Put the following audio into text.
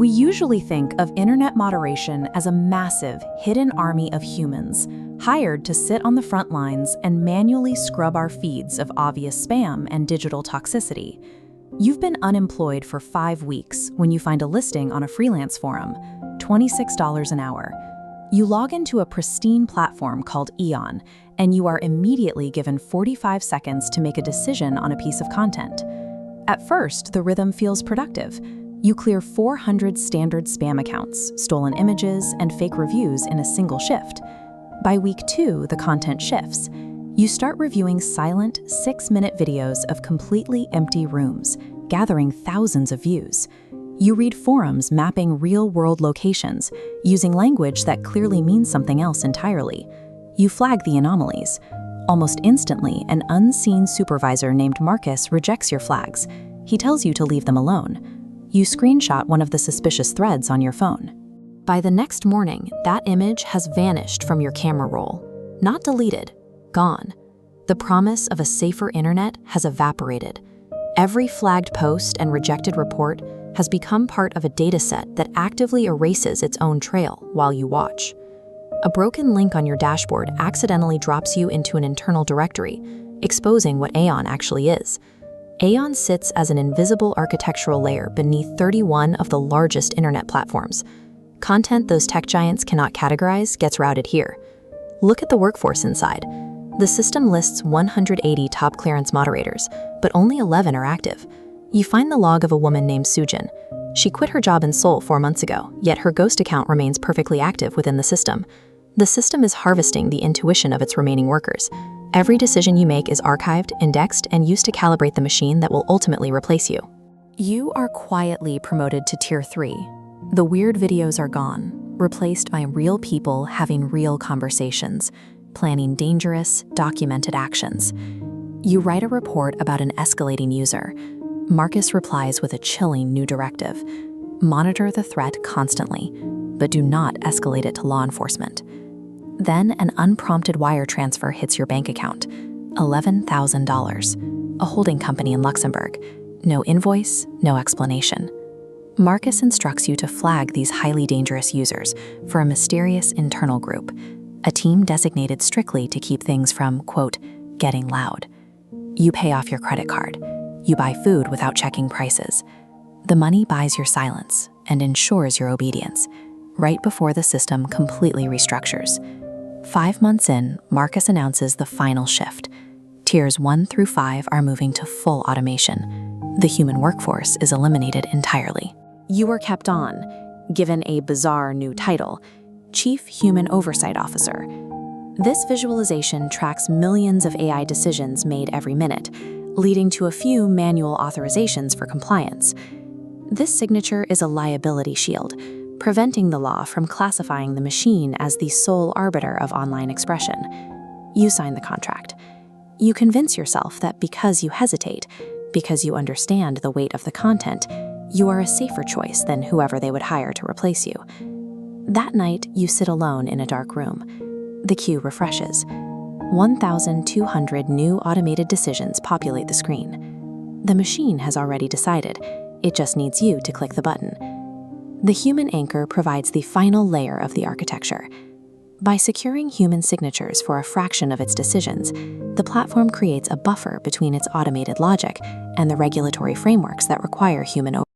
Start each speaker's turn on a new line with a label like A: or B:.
A: We usually think of internet moderation as a massive, hidden army of humans, hired to sit on the front lines and manually scrub our feeds of obvious spam and digital toxicity. You've been unemployed for 5 weeks when you find a listing on a freelance forum, $26 an hour. You log into a pristine platform called Eon, and you are immediately given 45 seconds to make a decision on a piece of content. At first, the rhythm feels productive. You clear 400 standard spam accounts, stolen images, and fake reviews in a single shift. By week 2, the content shifts. You start reviewing silent, 6-minute videos of completely empty rooms, gathering thousands of views. You read forums mapping real-world locations, using language that clearly means something else entirely. You flag the anomalies. Almost instantly, an unseen supervisor named Marcus rejects your flags. He tells you to leave them alone. You screenshot one of the suspicious threads on your phone. By the next morning, that image has vanished from your camera roll. Not deleted, gone. The promise of a safer internet has evaporated. Every flagged post and rejected report has become part of a dataset that actively erases its own trail while you watch. A broken link on your dashboard accidentally drops you into an internal directory, exposing what Aeon actually is. Aeon sits as an invisible architectural layer beneath 31 of the largest internet platforms. Content those tech giants cannot categorize gets routed here. Look at the workforce inside. The system lists 180 top clearance moderators, but only 11 are active. You find the log of a woman named Sujin. She quit her job in Seoul 4 months ago, yet her ghost account remains perfectly active within the system. The system is harvesting the intuition of its remaining workers. Every decision you make is archived, indexed, and used to calibrate the machine that will ultimately replace you. You are quietly promoted to Tier 3. The weird videos are gone, replaced by real people having real conversations, planning dangerous, documented actions. You write a report about an escalating user. Marcus replies with a chilling new directive. Monitor the threat constantly, but do not escalate it to law enforcement. Then an unprompted wire transfer hits your bank account, $11,000, a holding company in Luxembourg. No invoice, no explanation. Marcus instructs you to flag these highly dangerous users for a mysterious internal group, a team designated strictly to keep things from, quote, getting loud. You pay off your credit card. You buy food without checking prices. The money buys your silence and ensures your obedience, right before the system completely restructures. 5 months in, Marcus announces the final shift. Tiers 1 through 5 are moving to full automation. The human workforce is eliminated entirely. You are kept on, given a bizarre new title, Chief Human Oversight Officer. This visualization tracks millions of AI decisions made every minute, leading to a few manual authorizations for compliance. This signature is a liability shield, preventing the law from classifying the machine as the sole arbiter of online expression. You sign the contract. You convince yourself that because you hesitate, because you understand the weight of the content, you are a safer choice than whoever they would hire to replace you. That night, you sit alone in a dark room. The queue refreshes. 1,200 new automated decisions populate the screen. The machine has already decided. It just needs you to click the button. The human anchor provides the final layer of the architecture. By securing human signatures for a fraction of its decisions, the platform creates a buffer between its automated logic and the regulatory frameworks that require human oversight.